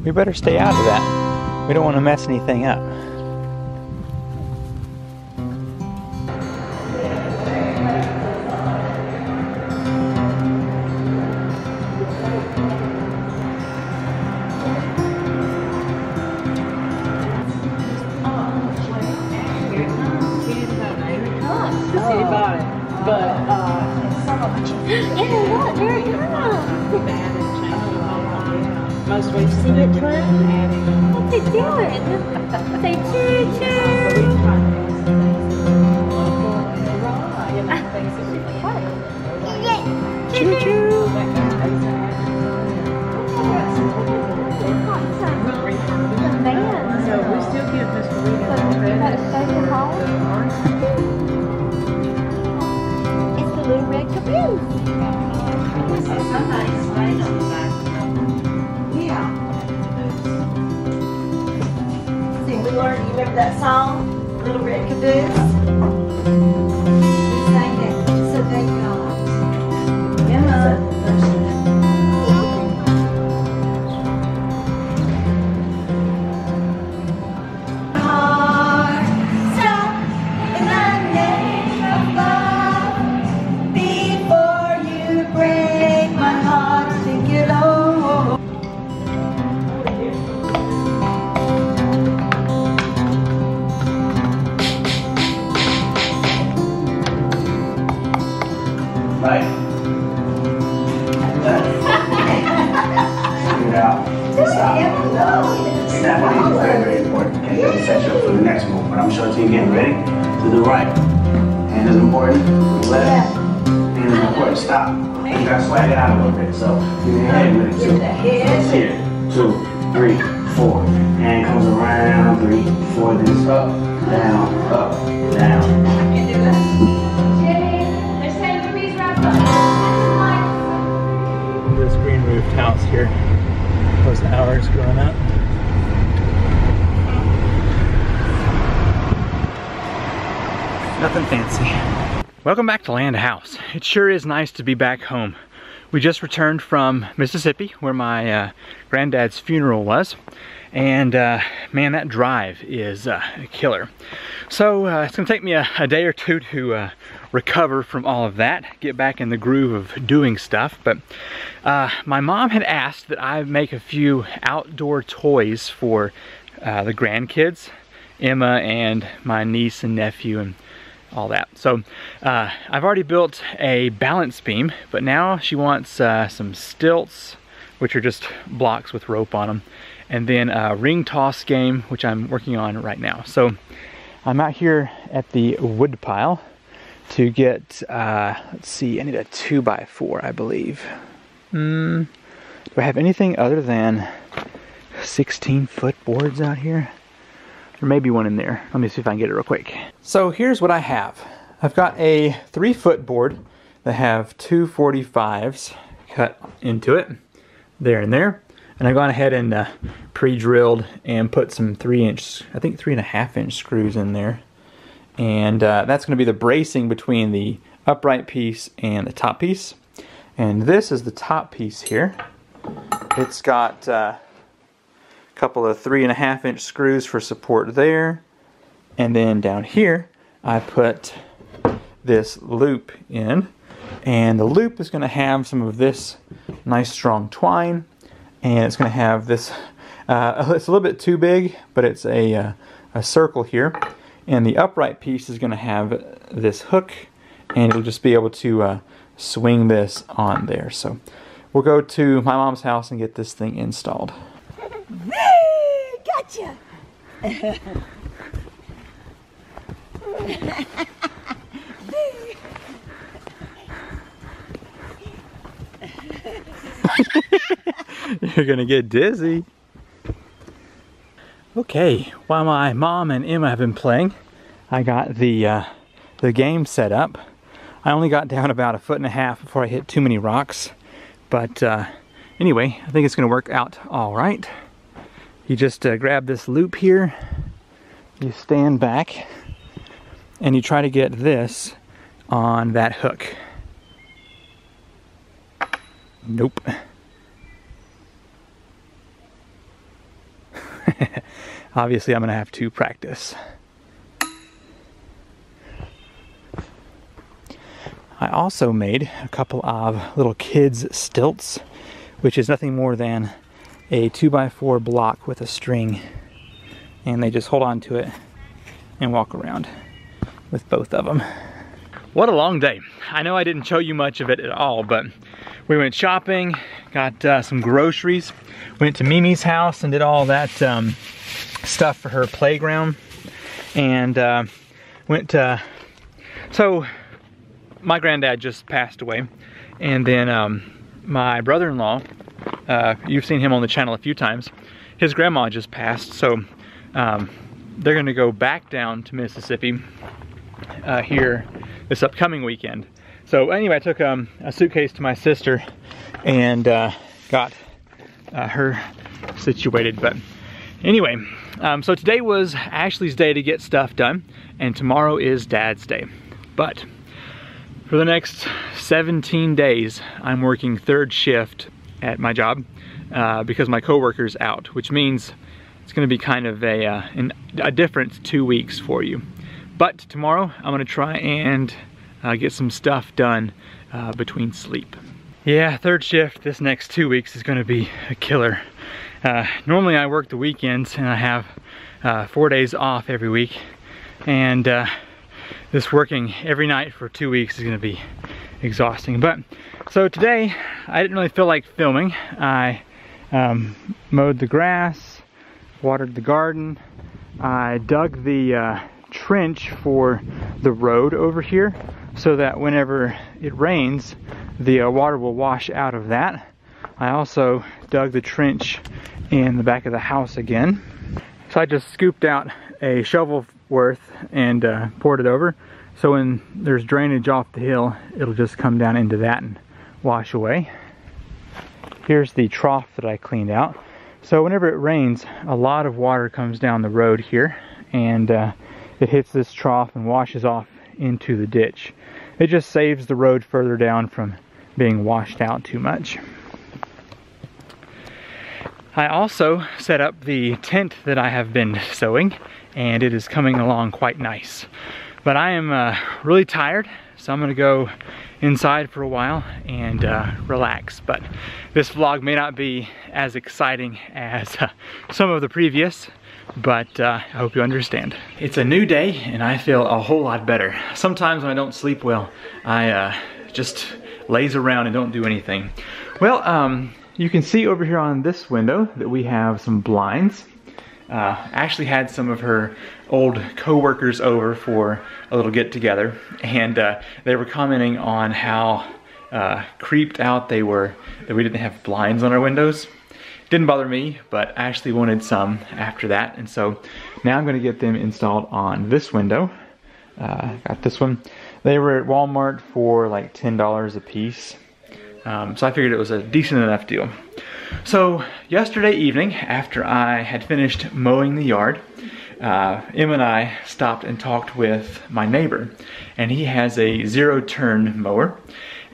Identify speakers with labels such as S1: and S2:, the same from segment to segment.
S1: We better stay out of that. We don't want to mess anything up.
S2: Most we've seen it adding.
S3: What's it doing? Say choo choo. Choo choo.
S2: So we still give this
S3: It's the little red caboose.
S2: somebody's face on the back.
S3: Yeah. See, we learned, you remember that song? Little Red Caboose? We sang that, so they got. Yeah.
S4: Right? Figure it out. Stop. Snapping is very, very important. Okay, that'll set you up for the next move. But I'm showing it to you again. Ready? To the right. Hand is important. Left. Hand is important. Stop. You gotta swag it out a little bit. So give me your head with it too. It's here. 2, 3, 4. Hand comes around. 3, 4. Then up, down, up, down.
S1: This green roofed house here was ours growing up. Nothing fancy. Welcome back to Land House. It sure is nice to be back home. We just returned from Mississippi where my granddad's funeral was. And man, that drive is a killer. So it's gonna take me a day or two to recover from all of that, get back in the groove of doing stuff. But my mom had asked that I make a few outdoor toys for the grandkids, Emma and my niece and nephew and all that. So I've already built a balance beam, but now she wants some stilts, which are just blocks with rope on them, and then a ring toss game, which I'm working on right now. So I'm out here at the wood pile to get, let's see, I need a 2x4, I believe. Do I have anything other than 16-foot boards out here? There may be one in there. Let me see if I can get it real quick. So here's what I have. I've got a 3-foot board that have 2 45s cut into it, there and there. And I've gone ahead and pre-drilled and put some 3-inch, I think 3.5-inch screws in there. And that's going to be the bracing between the upright piece and the top piece. And this is the top piece here. It's got a couple of 3.5-inch screws for support there. And then down here, I put this loop in. And the loop is going to have some of this nice strong twine. And it's going to have this, it's a little bit too big, but it's a circle here. And the upright piece is going to have this hook, and it'll just be able to swing this on there. So we'll go to my mom's house and get this thing installed.
S3: Gotcha!
S1: You're gonna get dizzy. Okay, while my mom and Emma have been playing, I got the game set up. I only got down about 1.5 feet before I hit too many rocks. But anyway, I think it's gonna work out all right. You just grab this loop here, you stand back, and you try to get this on that hook. Nope. obviously I'm gonna have to practice. I also made a couple of little kids stilts, which is nothing more than a 2x4 block with a string, and they just hold on to it and walk around with both of them. What a long day. I know I didn't show you much of it at all, but we went shopping, got some groceries, went to Mimi's house and did all that stuff for her playground, and went to, so my granddad just passed away, and then my brother-in-law, you've seen him on the channel a few times, his grandma just passed, so they're gonna go back down to Mississippi here this upcoming weekend. So anyway, I took a suitcase to my sister and got her situated. But anyway, so today was Ashley's day to get stuff done, and tomorrow is Dad's day. But for the next 17 days, I'm working third shift at my job because my coworker's out, which means it's gonna be kind of a different 2 weeks for you. But tomorrow, I'm gonna try and get some stuff done between sleep. Yeah, third shift this next 2 weeks is gonna be a killer. Normally I work the weekends and I have 4 days off every week. And this working every night for 2 weeks is gonna be exhausting. But, so today, I didn't really feel like filming. I mowed the grass, watered the garden. I dug the trench for the road over here so that whenever it rains, the water will wash out of that. I also dug the trench in the back of the house again. So I just scooped out a shovel worth and poured it over. So when there's drainage off the hill, it'll just come down into that and wash away. Here's the trough that I cleaned out. So whenever it rains, a lot of water comes down the road here, and it hits this trough and washes off into the ditch. It just saves the road further down from being washed out too much. I also set up the tent that I have been sewing, and it is coming along quite nice. But I am really tired, so I'm gonna go inside for a while and relax. But this vlog may not be as exciting as some of the previous, but I hope you understand. It's a new day and I feel a whole lot better. Sometimes when I don't sleep well, I just laze around and don't do anything. Well, you can see over here on this window that we have some blinds. Ashley had some of her old co-workers over for a little get-together, and they were commenting on how creeped out they were that we didn't have blinds on our windows. Didn't bother me, but Ashley wanted some after that, and so now I'm going to get them installed on this window. Got this one. They were at Walmart for like $10 a piece, so I figured it was a decent enough deal. So yesterday evening, after I had finished mowing the yard, Em and I stopped and talked with my neighbor, and he has a zero-turn mower.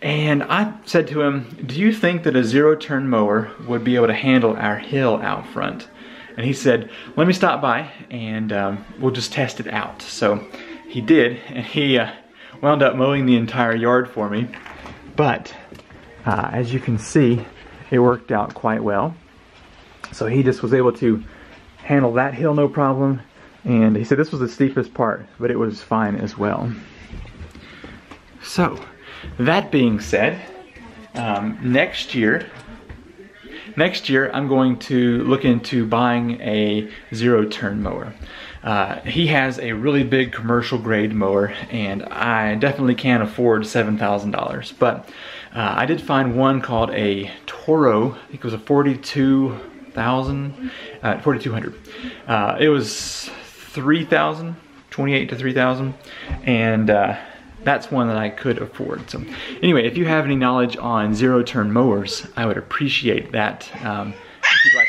S1: And I said to him, do you think that a zero-turn mower would be able to handle our hill out front? And he said, let me stop by and we'll just test it out. So he did, and he wound up mowing the entire yard for me. But as you can see, it worked out quite well. So he just was able to handle that hill no problem. And he said this was the steepest part, but it was fine as well. So, that being said, next year I'm going to look into buying a zero-turn mower. He has a really big commercial grade mower, and I definitely can't afford $7,000. But I did find one called a Toro. I think it was a 4,200. It was 3,000, 28 to 3,000, and that's one that I could afford. So anyway, if you have any knowledge on zero-turn mowers, I would appreciate that if you'd like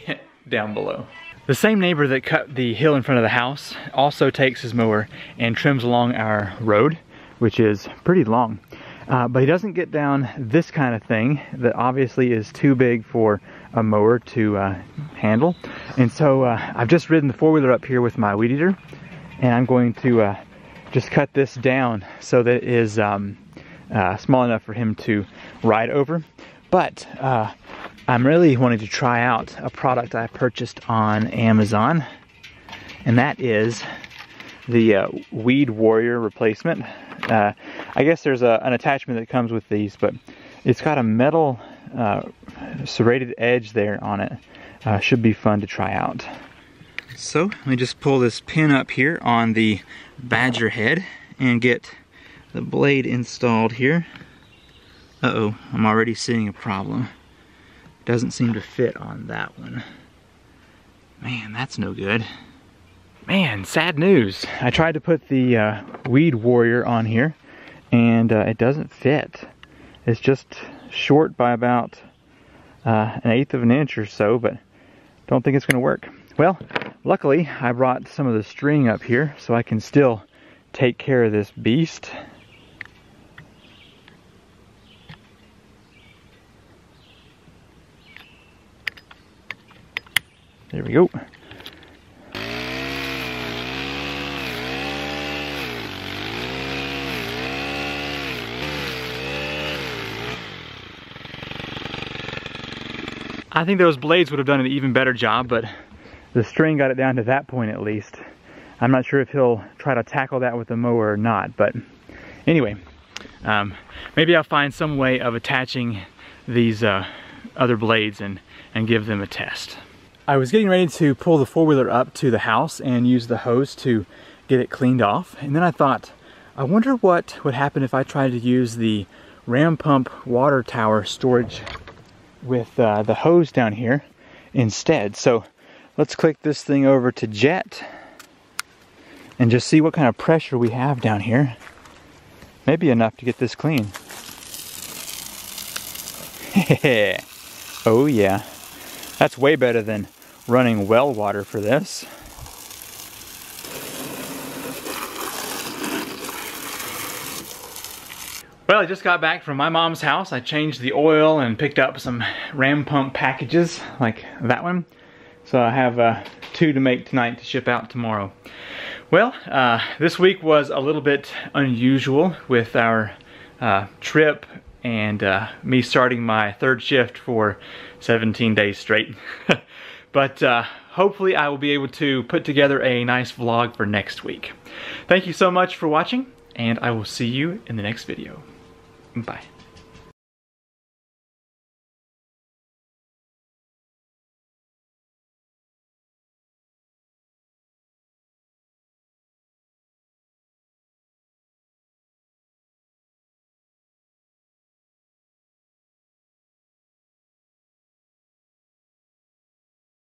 S1: that down below. The same neighbor that cut the hill in front of the house also takes his mower and trims along our road, which is pretty long. But he doesn't get down this kind of thing that obviously is too big for a mower to handle. And so I've just ridden the four-wheeler up here with my weed eater, and I'm going to just cut this down so that it is small enough for him to ride over. But I'm really wanting to try out a product I purchased on Amazon, and that is the Weed Warrior replacement. I guess there's an attachment that comes with these, but it's got a metal serrated edge there on it. Should be fun to try out. So let me just pull this pin up here on the Badger head and get the blade installed here. Uh-oh, I'm already seeing a problem. Doesn't seem to fit on that one. Man, that's no good. Man, sad news. I tried to put the Weed Warrior on here, and it doesn't fit. It's just short by about 1/8 of an inch or so, but don't think it's going to work. Well, luckily I brought some of the string up here so I can still take care of this beast. There we go. I think those blades would have done an even better job, but the string got it down to that point at least. I'm not sure if he'll try to tackle that with the mower or not, but anyway, maybe I'll find some way of attaching these other blades and give them a test. I was getting ready to pull the four-wheeler up to the house and use the hose to get it cleaned off, and then I thought, I wonder what would happen if I tried to use the ram pump water tower storage with the hose down here instead. So let's click this thing over to jet and just see what kind of pressure we have down here. Maybe enough to get this clean. Oh yeah, that's way better than running well water for this. Well, I just got back from my mom's house. I changed the oil and picked up some ram pump packages like that one. So I have 2 to make tonight to ship out tomorrow. Well, this week was a little bit unusual with our trip and me starting my 3rd shift for 17 days straight. But hopefully I will be able to put together a nice vlog for next week. Thank you so much for watching, and I will see you in the next video. Bye.